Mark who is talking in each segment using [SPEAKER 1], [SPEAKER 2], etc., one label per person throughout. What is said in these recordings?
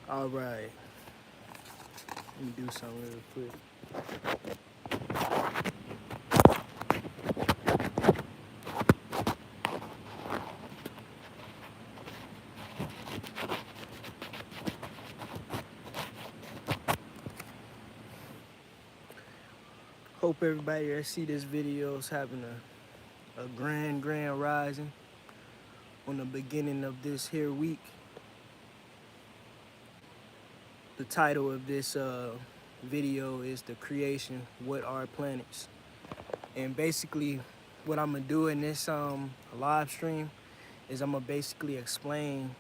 [SPEAKER 1] All right, let me do something real quick. Hope everybody that see this video is having a grand rising on the beginning of this here week. The title of this video is The Creation, What Are Planets? And basically what I'm gonna do in this live stream is I'm gonna basically explain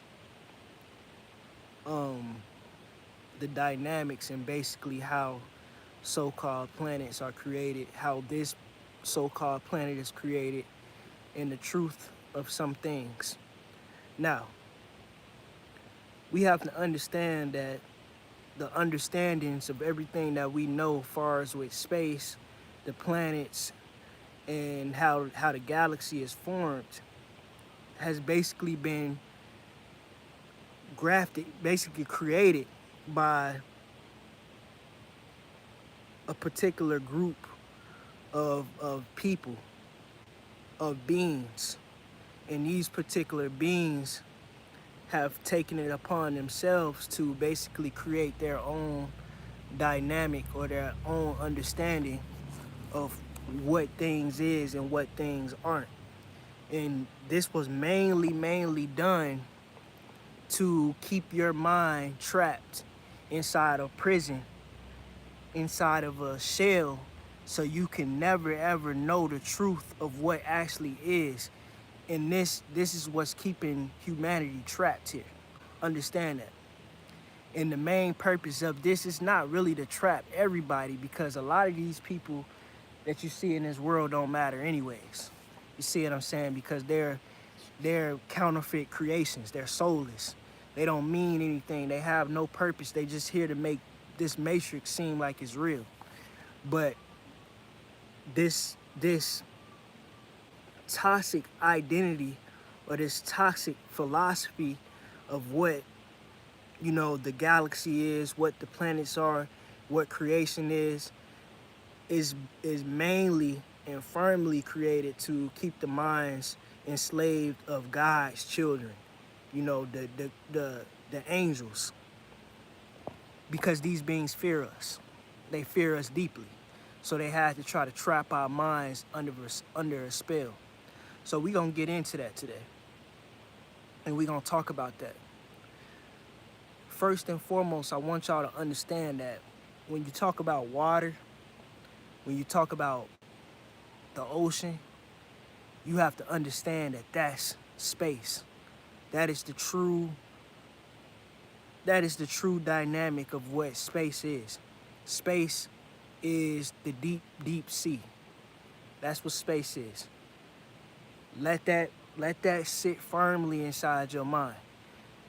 [SPEAKER 1] the dynamics and basically how so-called planets are created, how this so-called planet is created, and the truth of some things. Now, we have to understand that the understandings of everything that we know as far as with space, the planets, and how the galaxy is formed has basically been grafted, basically created by a particular group of people, of beings. And these particular beings have taken it upon themselves to basically create their own dynamic or their own understanding of what things is and what things aren't. And this was mainly done to keep your mind trapped inside a prison, inside of a shell, so you can never ever know the truth of what actually is. And this is what's keeping humanity trapped here. Understand that. And the main purpose of this is not really to trap everybody, because a lot of these people that you see in this world don't matter anyways. You see what I'm saying? Because they're counterfeit creations. They're soulless. They don't mean anything. They have no purpose. They just here to make this matrix seem like it's real. But this toxic identity or this toxic philosophy of what, you know, the galaxy is, what the planets are, what creation is mainly and firmly created to keep the minds enslaved of God's children, you know, the angels, because these beings fear us. They fear us deeply. So they had to try to trap our minds under a spell. So we're going to get into that today. And we're going to talk about that. First and foremost, I want y'all to understand that when you talk about water, when you talk about the ocean, you have to understand that that's space. That is the true dynamic of what space is. Space is the deep sea. That's what space is. Let that sit firmly inside your mind,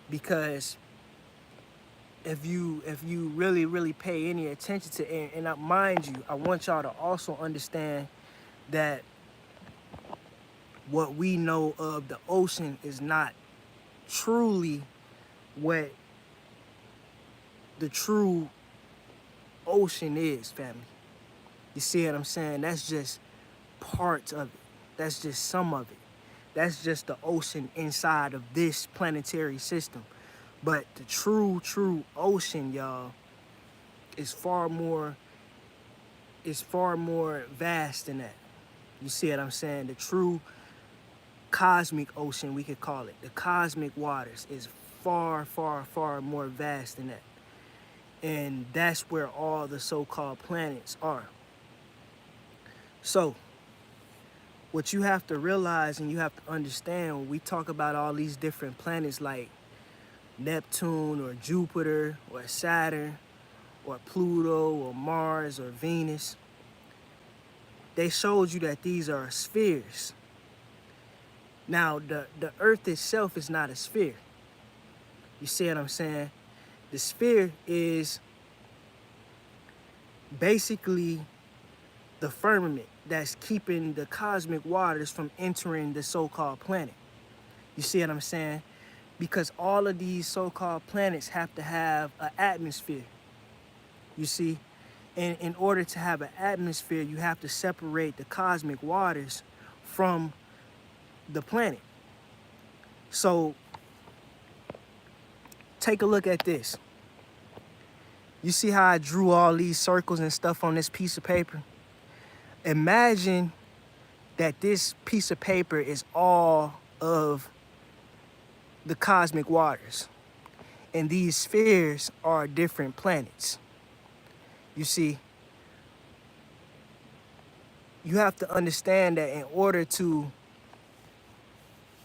[SPEAKER 1] because if you really pay any attention to it, and mind you, I want y'all to also understand that what we know of the ocean is not truly what the true ocean is, family. You see what I'm saying? That's just part of it. That's just some of it. That's just the ocean inside of this planetary system. But the true ocean, y'all, is far more vast than that. You see what I'm saying? The true cosmic ocean, we could call it, the cosmic waters, is far more vast than that. And that's where all the so-called planets are. So what you have to realize and you have to understand when we talk about all these different planets like Neptune or Jupiter or Saturn or Pluto or Mars or Venus, they showed you that these are spheres. Now, the Earth itself is not a sphere. You see what I'm saying? The sphere is basically the firmament that's keeping the cosmic waters from entering the so-called planet. You see what I'm saying? because all of these so-called planets have to have an atmosphere. You see, and in order to have an atmosphere, you have to separate the cosmic waters from the planet. So take a look at this. You see how I drew all these circles and stuff on this piece of paper? Imagine that this piece of paper is all of the cosmic waters, and these spheres are different planets. You see, you have to understand that in order to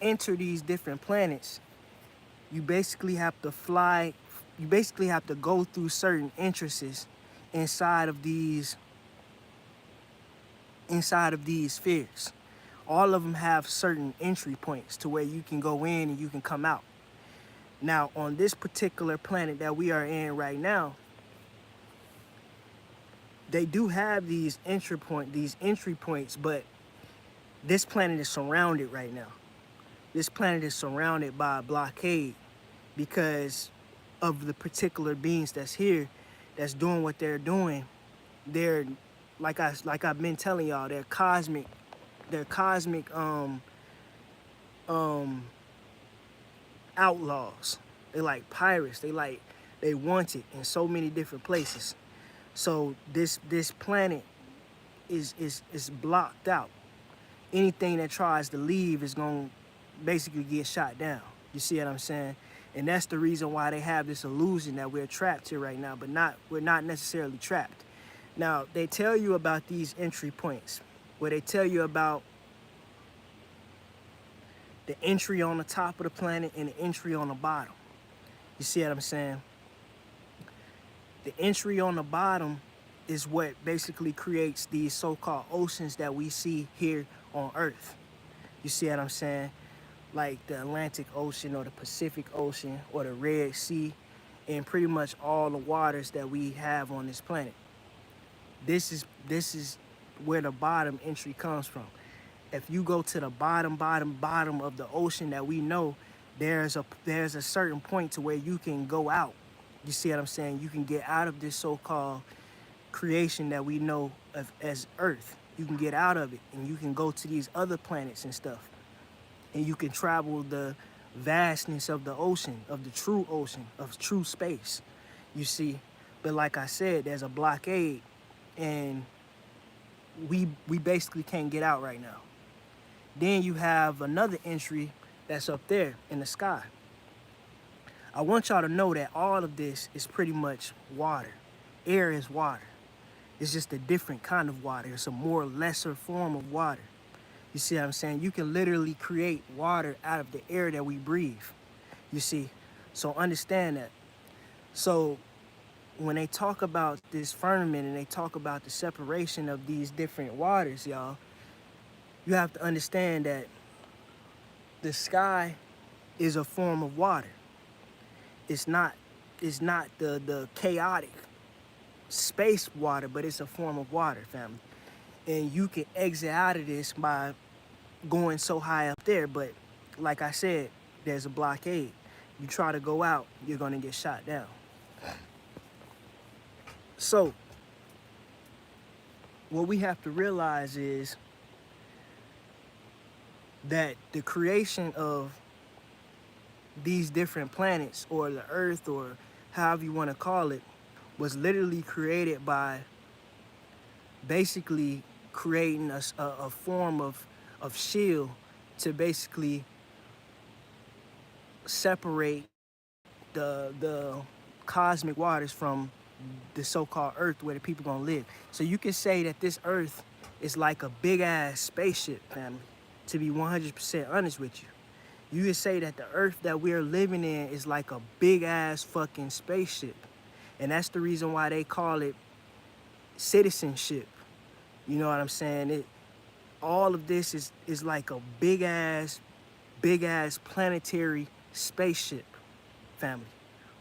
[SPEAKER 1] enter these different planets, you basically have to fly, you basically have to go through certain entrances inside of these spheres. All of them have certain entry points to where you can go in and you can come out. Now, on this particular planet that we are in right now, they do have these entry points, but this planet is surrounded right now. This planet is surrounded by a blockade because of the particular beings that's here, that's doing what they're doing. They're like I've been telling y'all, they're cosmic outlaws. They like pirates. They want it in so many different places. So this planet is blocked out. Anything that tries to leave is gonna basically get shot down. You see what I'm saying? And that's the reason why they have this illusion that we're trapped here right now, but we're not necessarily trapped. Now, they tell you about these entry points, where they tell you about the entry on the top of the planet and the entry on the bottom. You see what I'm saying? The entry on the bottom is what basically creates these so-called oceans that we see here on Earth. You see what I'm saying? Like the Atlantic Ocean or the Pacific Ocean or the Red Sea, and pretty much all the waters that we have on this planet. This is where the bottom entry comes from. If you go to the bottom of the ocean that we know, there's a certain point to where you can go out. You see what I'm saying? You can get out of this so-called creation that we know of as Earth. You can get out of it and you can go to these other planets and stuff. And you can travel the vastness of the ocean, of the true ocean, of true space. You see? But like I said, there's a blockade and we basically can't get out right now. Then you have another entry that's up there in the sky. I want y'all to know that all of this is pretty much water. Air is water. It's just a different kind of water. It's a more lesser form of water. You see what I'm saying? You can literally create water out of the air that we breathe. You see? So understand that. So when they talk about this firmament and they talk about the separation of these different waters, y'all, you have to understand that the sky is a form of water. It's not the chaotic space water, but it's a form of water, family. And you can exit out of this by going so high up there, but like I said, there's a blockade. You try to go out, you're gonna get shot down. So what we have to realize is that the creation of these different planets, or the Earth, or however you want to call it, was literally created by basically creating a form of shield to basically separate the cosmic waters from the so-called Earth where the people gonna live. So you can say that this Earth is like a big ass spaceship, family, to be 100% honest with you. You can say that the Earth that we're living in is like a big ass fucking spaceship. And that's the reason why they call it citizenship. You know what I'm saying? All of this is like a big ass planetary spaceship, family.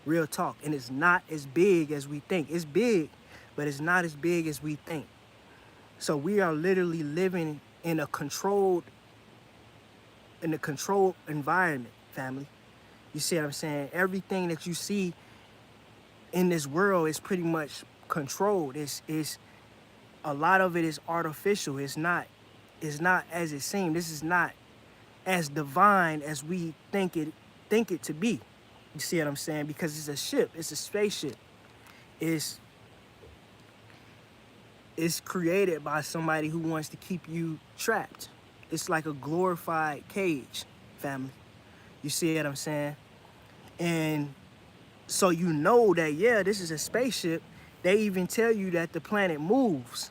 [SPEAKER 1] Real talk. And it's not as big as we think. It's big, but it's not as big as we think. So we are literally living in a controlled environment, family. You see what I'm saying? Everything that you see in this world is pretty much controlled. It's a lot of it is artificial. It's not as it seems. This is not as divine as we think it to be. You see what I'm saying? Because it's a ship, it's a spaceship. It's it's created by somebody who wants to keep you trapped. It's like a glorified cage, family. You see what I'm saying? And so you know that, yeah, this is a spaceship. They even tell you that the planet moves.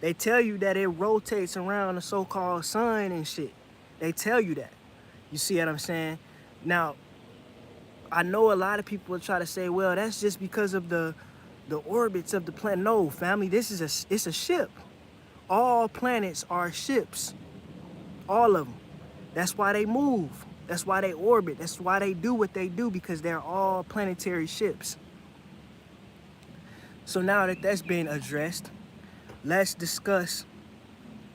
[SPEAKER 1] They tell you that it rotates around the so-called sun and shit. They tell you that. You see what I'm saying? Now, I know a lot of people will try to say, well, that's just because of the orbits of the planet. No, family, it's a ship. All planets are ships. All of them. That's why they move. That's why they orbit. That's why they do what they do, because they're all planetary ships. So now that that's been addressed, let's discuss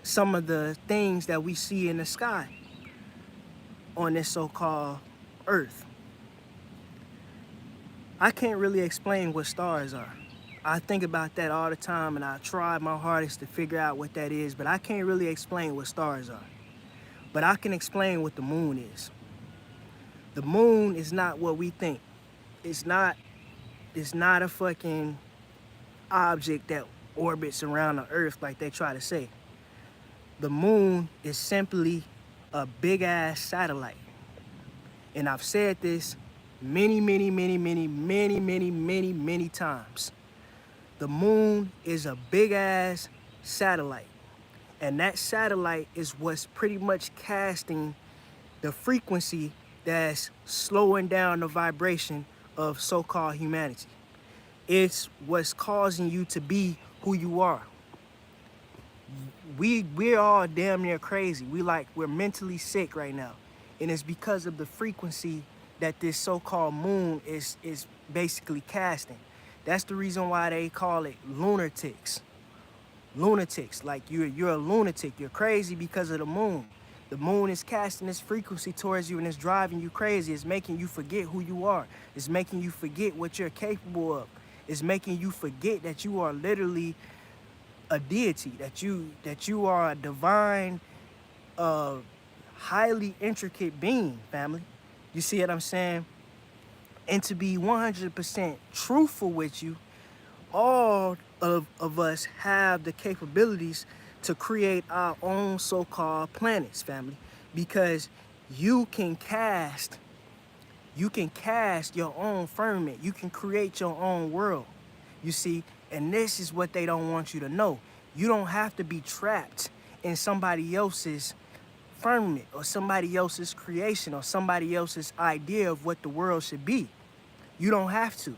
[SPEAKER 1] some of the things that we see in the sky on this so-called Earth. I can't really explain what stars are. I think about that all the time, and I try my hardest to figure out what that is, but I can't really explain what stars are. But I can explain what the moon is. The moon is not what we think. It's not a fucking object that orbits around the Earth like they try to say. The moon is simply a big ass satellite. And I've said this many times. The moon is a big ass satellite. And that satellite is what's pretty much casting the frequency that's slowing down the vibration of so-called humanity. It's what's causing you to be who you are. We're all damn near crazy. We're mentally sick right now. And it's because of the frequency that this so-called moon is basically casting. That's the reason why they call it lunatics. Lunatics, like you're a lunatic. You're crazy because of the moon. The moon is casting this frequency towards you, and it's driving you crazy. It's making you forget who you are. It's making you forget what you're capable of. It's making you forget that you are literally a deity, that you are a divine, highly intricate being, family. You see what I'm saying? And to be 100% truthful with you, all of us have the capabilities to create our own so-called planets, family, because you can cast your own firmament. You can create your own world, you see. And this is what they don't want you to know. You don't have to be trapped in somebody else's firmament or somebody else's creation or somebody else's idea of what the world should be. You don't have to.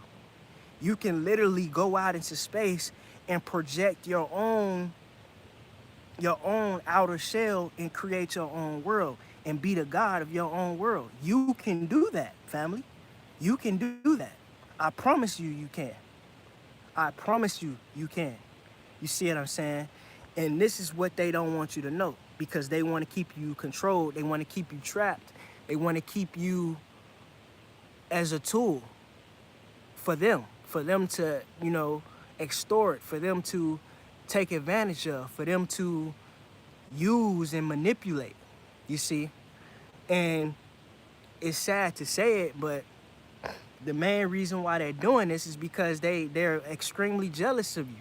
[SPEAKER 1] You can literally go out into space and project your own outer shell and create your own world and be the god of your own world. You can do that, family. You can do that. I promise you, you can. I promise you, you can. You see what I'm saying? And this is what they don't want you to know, because they want to keep you controlled. They want to keep you trapped. They want to keep you as a tool for them to, extort, for them to take advantage of, for them to use and manipulate, you see. And it's sad to say it, but the main reason why they're doing this is because they're extremely jealous of you.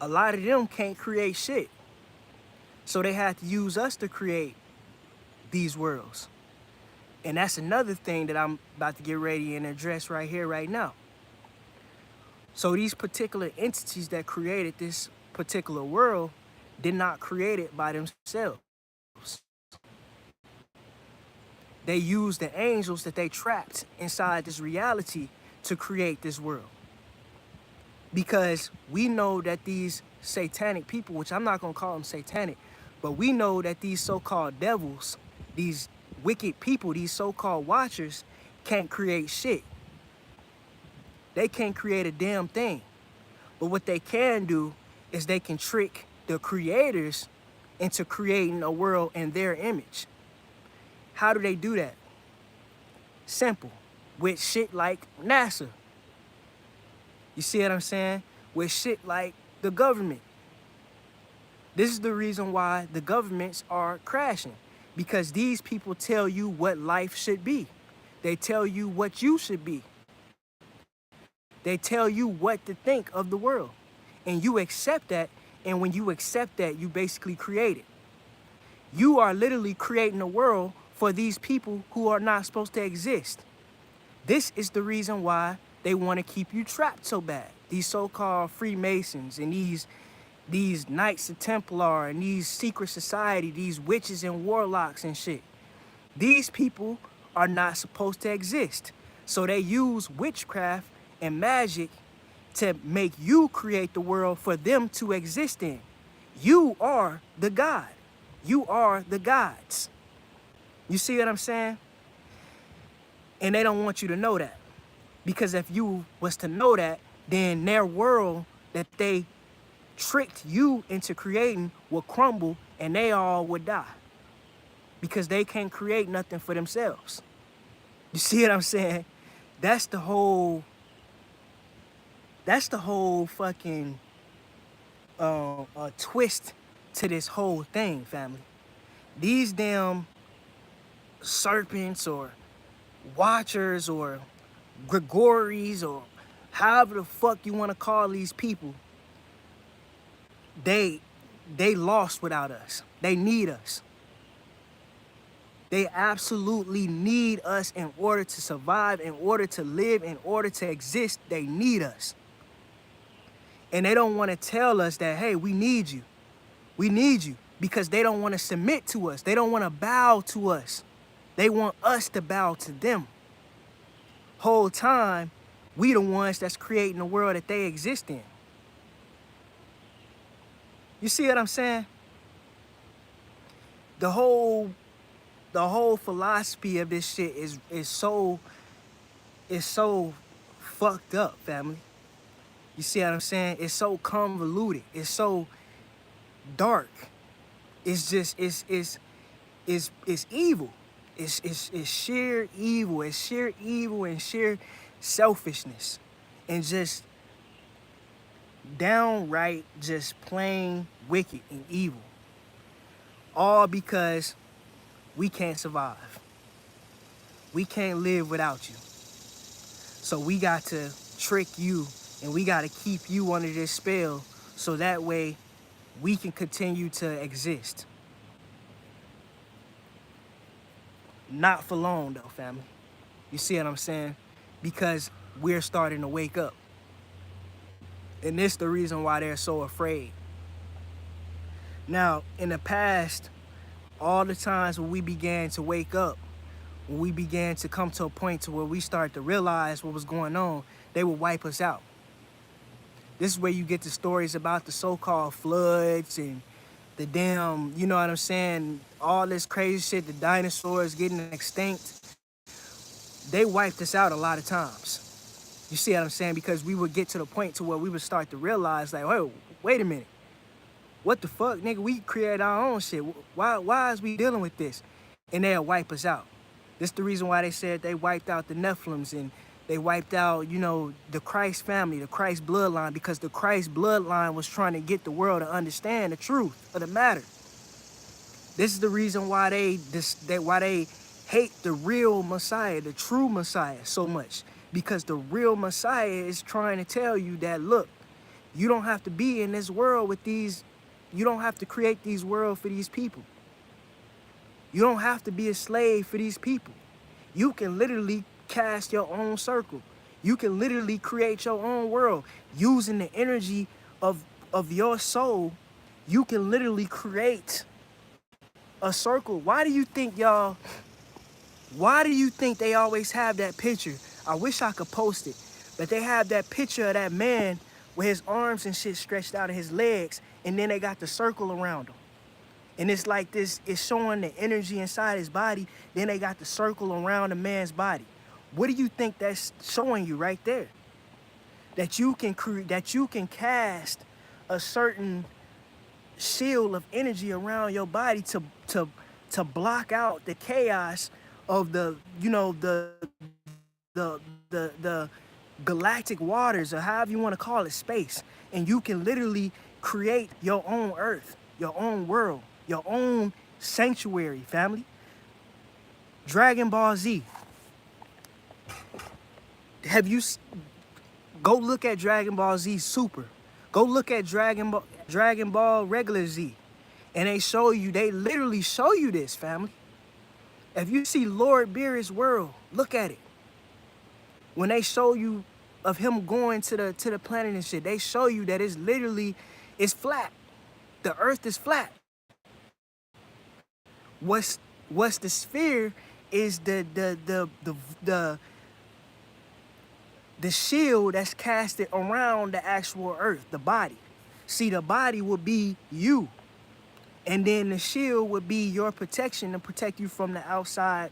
[SPEAKER 1] A lot of them can't create shit, so they have to use us to create these worlds. And that's another thing that I'm about to get ready and address right here, right now. So these particular entities that created this particular world did not create it by themselves. They used the angels that they trapped inside this reality to create this world. Because we know that these satanic people, which I'm not going to call them satanic, but we know that these so-called devils, these wicked people, these so-called watchers, can't create shit. They can't create a damn thing. But what they can do is they can trick the creators into creating a world in their image. How do they do that? Simple. With shit like NASA. You see what I'm saying? With shit like the government. This is the reason why the governments are crashing. Because these people tell you what life should be. They tell you what you should be. They tell you what to think of the world. And you accept that. And when you accept that, you basically create it. You are literally creating a world for these people who are not supposed to exist. This is the reason why they want to keep you trapped so bad. These so-called Freemasons and these Knights of Templar and these secret society, these witches and warlocks and shit. These people are not supposed to exist. So they use witchcraft and magic to make you create the world for them to exist in. You are the God. You are the gods. You see what I'm saying? And they don't want you to know that. Because if you was to know that, then their world that they tricked you into creating will crumble and they all would die. Because they can't create nothing for themselves. You see what I'm saying? That's the whole fucking twist to this whole thing, family. These damn serpents or watchers or Gregories or however the fuck you want to call these people, they lost without us. They need us. They absolutely need us in order to survive, in order to live, in order to exist. They need us. And they don't want to tell us that, hey, we need you. We need you, because they don't want to submit to us. They don't want to bow to us. They want us to bow to them. Whole time, we the ones that's creating the world that they exist in. You see what I'm saying? The whole philosophy of this shit is so fucked up, family. You see what I'm saying? It's so convoluted. It's so dark. It's just it's evil. It's sheer evil. It's sheer evil and sheer selfishness, and just downright just plain wicked and evil. All because we can't survive. We can't live without you. So we got to trick you and we got to keep you under this spell so that way we can continue to exist. Not for long though, family. You see what I'm saying? Because we're starting to wake up. And this is the reason why they're so afraid. Now, in the past, all the times when we began to wake up, when we began to come to a point to where we started to realize what was going on, they would wipe us out. This is where you get the stories about the so-called floods and the damn, you know what I'm saying, all this crazy shit, the dinosaurs getting extinct. They wiped us out a lot of times. You see what I'm saying? Because we would get to the point to where we would start to realize, like, oh, wait a minute. What the fuck, nigga? We create our own shit. Why is we dealing with this? And they'll wipe us out. This is the reason why they said they wiped out the Nephilims and they wiped out, you know, the Christ family, the Christ bloodline, because the Christ bloodline was trying to get the world to understand the truth of the matter. This is the reason why they hate the real Messiah, the true Messiah, so much. Because the real Messiah is trying to tell you that, look, you don't have to be in this world with these. You don't have to create these worlds for these people. You don't have to be a slave for these people. You can literally cast your own circle. You can literally create your own world using the energy of your soul. You can literally create a circle. Why do you think they always have that picture? I wish I could post it, but they have that picture of that man with his arms and shit stretched out of his legs, and then they got the circle around him. And it's like this, it's showing the energy inside his body, then they got the circle around the man's body. What do you think that's showing you right there? That you can cast a certain shield of energy around your body to block out the chaos of the, you know, the the galactic waters, or however you want to call it, space, and you can literally create your own earth, your own world, your own sanctuary, family. Dragon Ball Z. Have you go look at Dragon Ball Z Super? Go look at Dragon Ball regular Z, and they literally show you this, family. If you see Lord Beerus' world, look at it. When they show you of him going to the planet and shit, they show you that it's flat. The earth is flat. What's the sphere is the shield that's casted around the actual earth, the body. See, the body would be you. And then the shield would be your protection to protect you from the outside,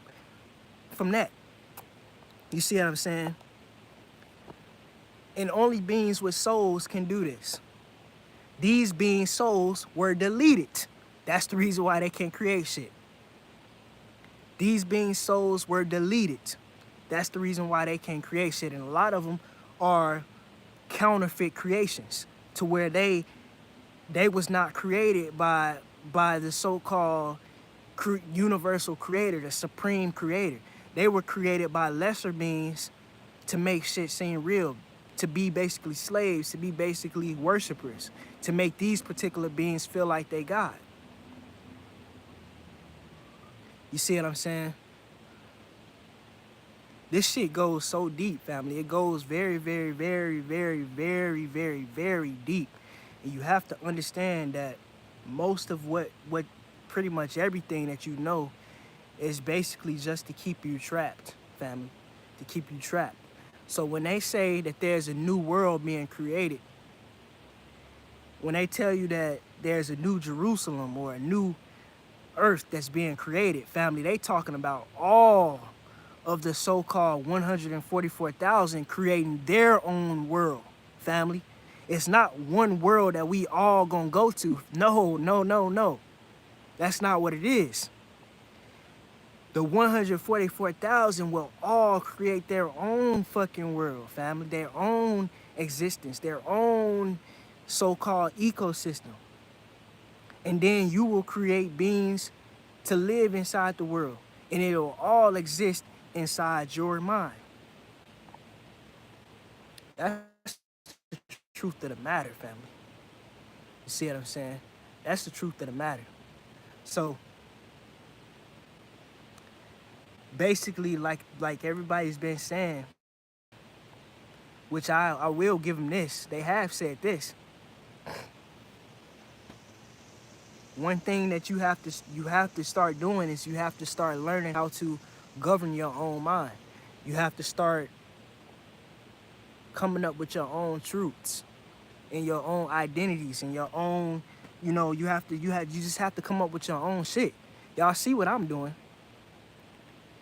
[SPEAKER 1] from that. You see what I'm saying? And only beings with souls can do this. These beings' souls were deleted. That's the reason why they can't create shit. These beings' souls were deleted. That's the reason why they can't create shit. And a lot of them are counterfeit creations, to where they was not created by the so-called universal creator, the supreme creator. They were created by lesser beings to make shit seem real, to be basically slaves, to be basically worshipers, to make these particular beings feel like they God. You see what I'm saying? This shit goes so deep, family. It goes very, very, very, very, very, very, very deep. And you have to understand that most of what pretty much everything that you know is basically just to keep you trapped, family, to keep you trapped. So when they say that there's a new world being created, when they tell you that there's a new Jerusalem or a new earth that's being created, family, they talking about all of the so-called 144,000 creating their own world, family. It's not one world that we all gonna go to. No, no, no, no. That's not what it is. The 144,000 will all create their own fucking world, family, their own existence, their own so-called ecosystem. And then you will create beings to live inside the world, and it'll all exist inside your mind. That's the truth of the matter, family. You see what I'm saying? That's the truth of the matter. So basically, like everybody's been saying, which I will give them this, they have said this. One thing that you have to start doing is you have to start learning how to govern your own mind. You have to start coming up with your own truths and your own identities and your own, you just have to come up with your own shit. Y'all see what I'm doing?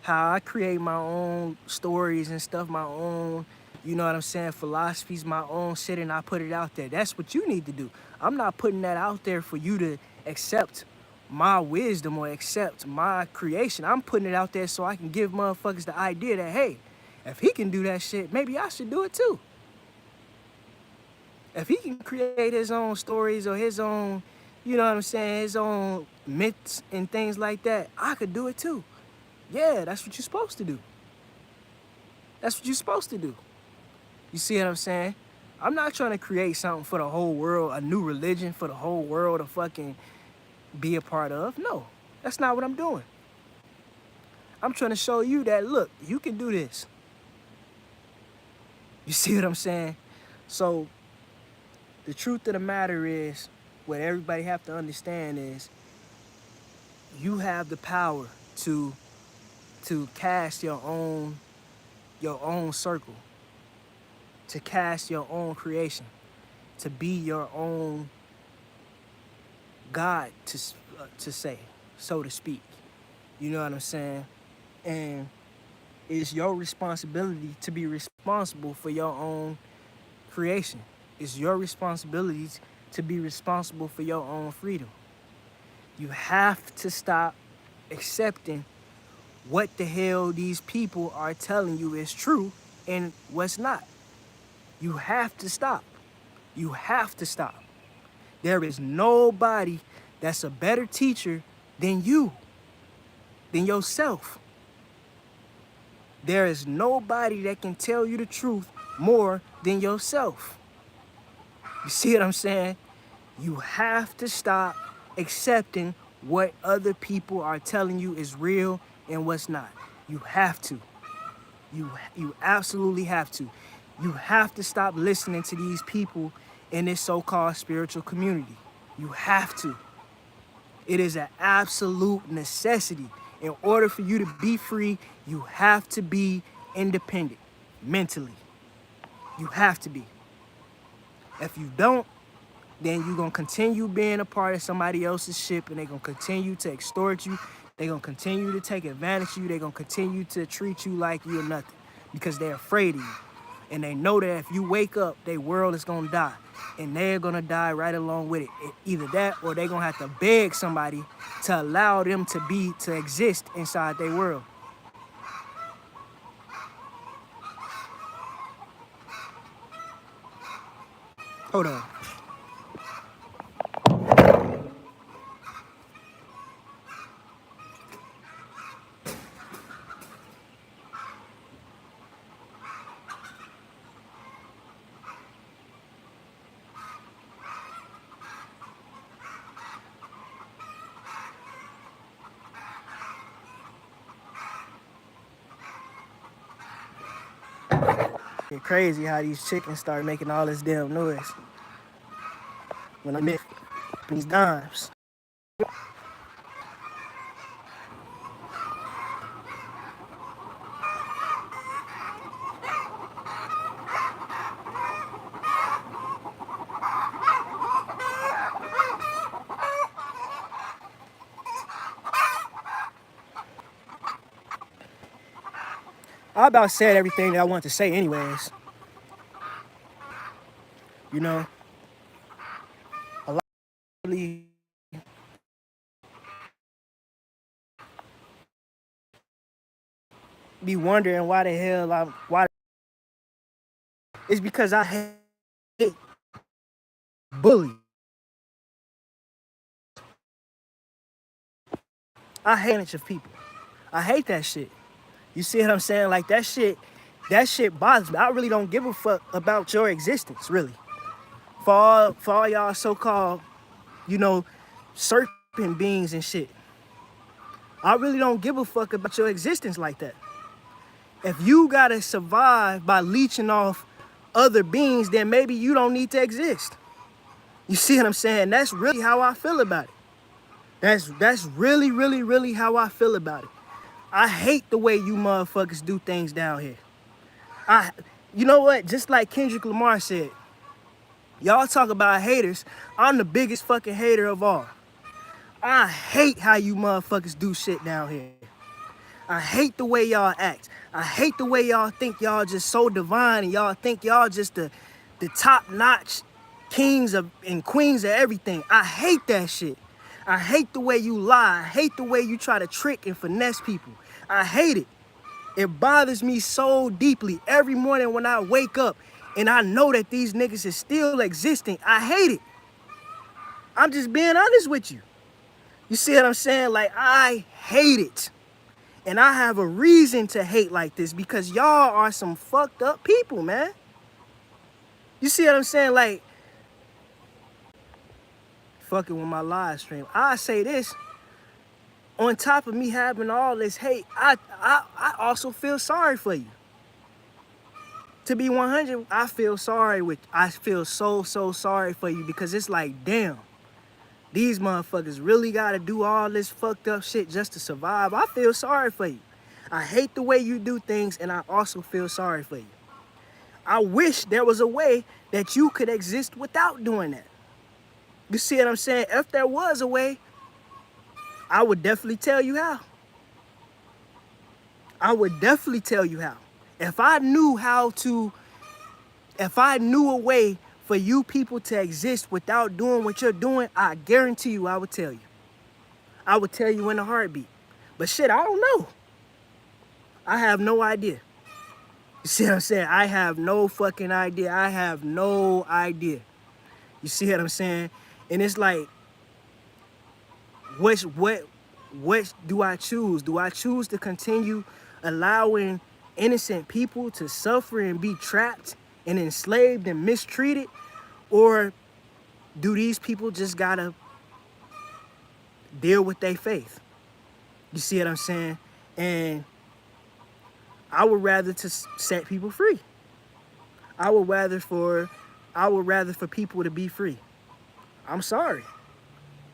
[SPEAKER 1] How I create my own stories and stuff, my own, you know what I'm saying, philosophies, my own shit, and I put it out there. That's what you need to do. I'm not putting that out there for you to accept my wisdom or accept my creation. I'm putting it out there so I can give motherfuckers the idea that, hey, if he can do that shit, maybe I should do it too. If he can create his own stories or his own, you know what I'm saying, his own myths and things like that, I could do it too. Yeah, that's what you're supposed to do. That's what you're supposed to do. You see what I'm saying? I'm not trying to create something for the whole world, a new religion for the whole world to fucking be a part of. No, that's not what I'm doing. I'm trying to show you that, look, you can do this. You see what I'm saying? So the truth of the matter is, what everybody have to understand is, you have the power to cast your own circle, to cast your own creation, to be your own God, to say, so to speak. You know what I'm saying? And it's your responsibility to be responsible for your own creation. It's your responsibility to be responsible for your own freedom. You have to stop accepting what the hell these people are telling you is true and what's not. You have to stop. You have to stop. There is nobody that's a better teacher than you, than yourself. There is nobody that can tell you the truth more than yourself. You see what I'm saying? You have to stop accepting what other people are telling you is real and what's not. You have to. You absolutely have to. You have to stop listening to these people in this so-called spiritual community. You have to. It is an absolute necessity. In order for you to be free, you have to be independent mentally. You have to be. If you don't, then you're going to continue being a part of somebody else's ship, and they're going to continue to extort you. They're going to continue to take advantage of you. They're going to continue to treat you like you're nothing because they're afraid of you. And they know that if you wake up, their world is going to die. And they're going to die right along with it. Either that or they're going to have to beg somebody to allow them to exist inside their world. Hold on. It's crazy how these chickens start making all this damn noise when I'm in these dimes. I about said everything that I want to say anyways. You know, a lot of really be wondering why the hell why. It's because I hate bullies. I hate a bunch of people. I hate that shit. You see what I'm saying? Like that shit bothers me. I really don't give a fuck about your existence, really. For all y'all so-called, serpent beings and shit. I really don't give a fuck about your existence like that. If you gotta survive by leeching off other beings, then maybe you don't need to exist. You see what I'm saying? That's really how I feel about it. That's really, really, really how I feel about it. I hate the way you motherfuckers do things down here. You know what? Just like Kendrick Lamar said, y'all talk about haters. I'm the biggest fucking hater of all. I hate how you motherfuckers do shit down here. I hate the way y'all act. I hate the way y'all think y'all just so divine and y'all think y'all just the top-notch kings and queens of everything. I hate that shit. I hate the way you lie. I hate the way you try to trick and finesse people. I hate it. It bothers me so deeply every morning when I wake up and I know that these niggas is still existing. I hate it. I'm just being honest with you. You see what I'm saying? Like, I hate it. And I have a reason to hate like this because y'all are some fucked up people, man. You see what I'm saying? Like, fucking with my live stream. I say this, on top of me having all this hate, I also feel sorry for you. To be 100, I feel so sorry for you because it's like, damn, these motherfuckers really gotta do all this fucked up shit just to survive. I feel sorry for you. I hate the way you do things, and I also feel sorry for you. I wish there was a way that you could exist without doing that. You see what I'm saying? If there was a way, I would definitely tell you how. I would definitely tell you how. If I knew a way for you people to exist without doing what you're doing, I guarantee you I would tell you. I would tell you in a heartbeat. But shit, I don't know. I have no idea. You see what I'm saying? I have no fucking idea. I have no idea. You see what I'm saying? And it's like, what do I choose? Do I choose to continue allowing innocent people to suffer and be trapped and enslaved and mistreated? Or do these people just gotta deal with their faith? You see what I'm saying? And I would rather to set people free. I would rather for people to be free. I'm sorry,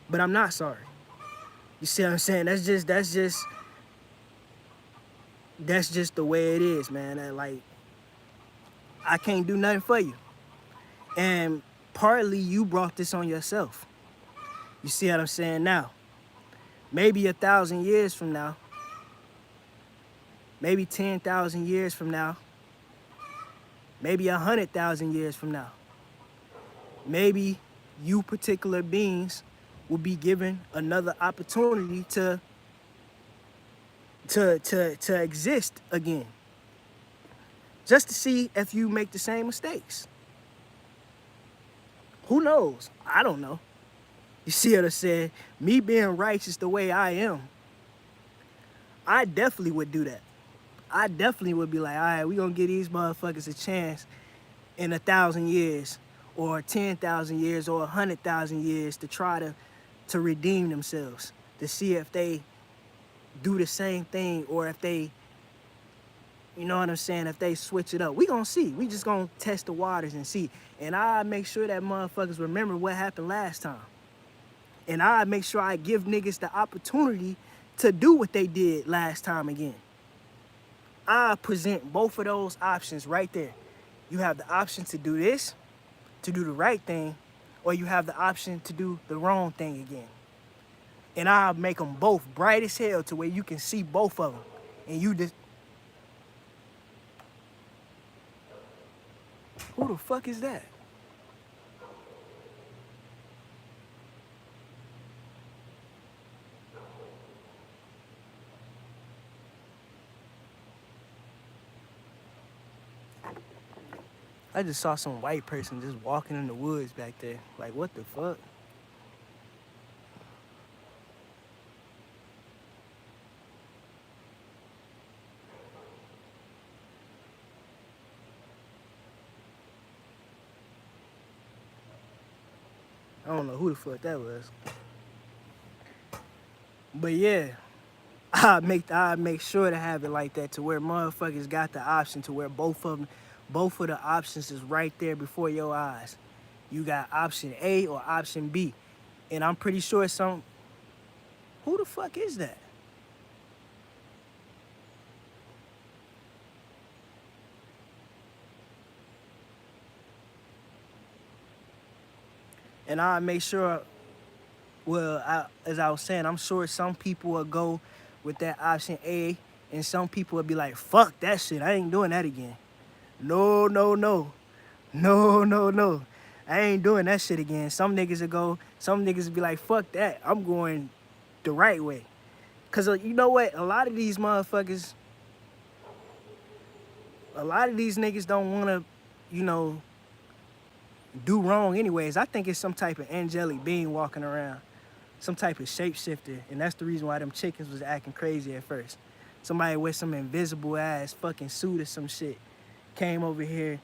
[SPEAKER 1] but I'm not sorry. You see what I'm saying? That's just the way it is, man. And like, I can't do nothing for you. And partly you brought this on yourself. You see what I'm saying? Now, maybe 1,000 years from now, maybe 10,000 years from now, maybe 100,000 years from now, maybe you particular beings will be given another opportunity to exist again, just to see if you make the same mistakes. Who knows? I don't know. You see what I'm saying? Me being righteous the way I am, I definitely would do that. I definitely would be like, all right, we gonna give these motherfuckers a chance in 1,000 years or 10,000 years or 100,000 years to try to redeem themselves, to see if they do the same thing or if they, you know what I'm saying, if they switch it up. We gonna see. We just gonna test the waters and see. And I make sure that motherfuckers remember what happened last time. And I make sure I give niggas the opportunity to do what they did last time again. I present both of those options right there. You have the option to do this, to do the right thing, or you have the option to do the wrong thing again. And I'll make them both bright as hell to where you can see both of them. And you just... Who the fuck is that? I just saw some white person just walking in the woods back there. Like, what the fuck? I don't know who the fuck that was. But yeah, I make sure to have it like that to where motherfuckers got the option to where both of the options is right there before your eyes. You got option A or option B. And I'm pretty sure who the fuck is that? And I make sure, as I was saying, I'm sure some people will go with that option A, and some people will be like, fuck that shit, I ain't doing that again. No, no, no. No, no, no. I ain't doing that shit again. Some niggas will be like, fuck that, I'm going the right way. Cause you know what? A lot of these niggas don't wanna, you know, do wrong anyways. I think it's some type of angelic being walking around, some type of shapeshifter, and that's the reason why them chickens was acting crazy at first. Somebody with some invisible ass fucking suit or some shit came over here,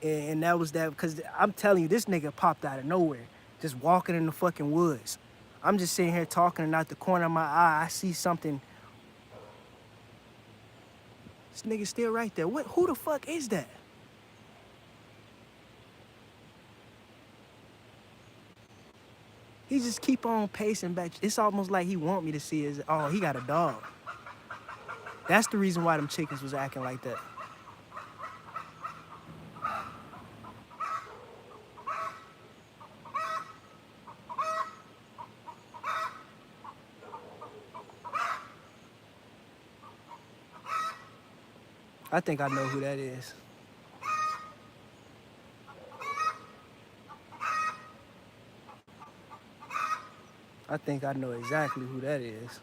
[SPEAKER 1] and that was that. Because I'm telling you, this nigga popped out of nowhere, just walking in the fucking woods. I'm just sitting here talking, and out the corner of my eye, I see something. This nigga still right there. Who the fuck is that? He just keep on pacing back. It's almost like he want me to see he got a dog. That's the reason why them chickens was acting like that. I think I know who that is. I think I know exactly who that is.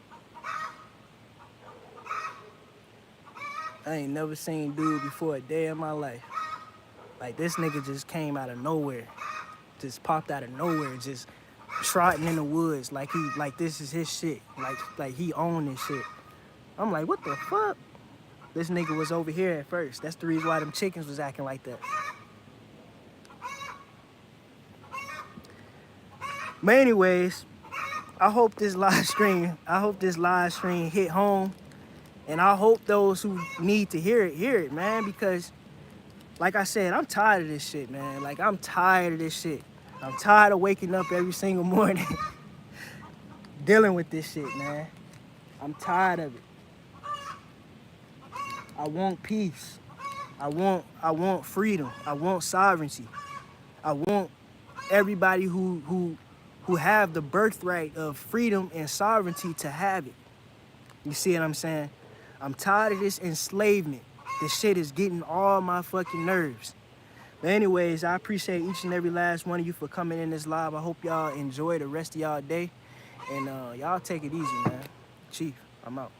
[SPEAKER 1] I ain't never seen dude before a day in my life. Like, this nigga just came out of nowhere. Just popped out of nowhere, just trotting in the woods like this is his shit. Like he owned this shit. I'm like, what the fuck? This nigga was over here at first. That's the reason why them chickens was acting like that. But anyways, I hope this live stream hit home. And I hope those who need to hear it, man, because like I said, I'm tired of this shit, man. Like, I'm tired of this shit. I'm tired of waking up every single morning dealing with this shit, man. I'm tired of it. I want peace. I want freedom. I want sovereignty. I want everybody who have the birthright of freedom and sovereignty to have it. You see what I'm saying? I'm tired of this enslavement. This shit is getting all my fucking nerves. But anyways, I appreciate each and every last one of you for coming in this live. I hope y'all enjoy the rest of y'all day. And y'all take it easy, man. Chief, I'm out.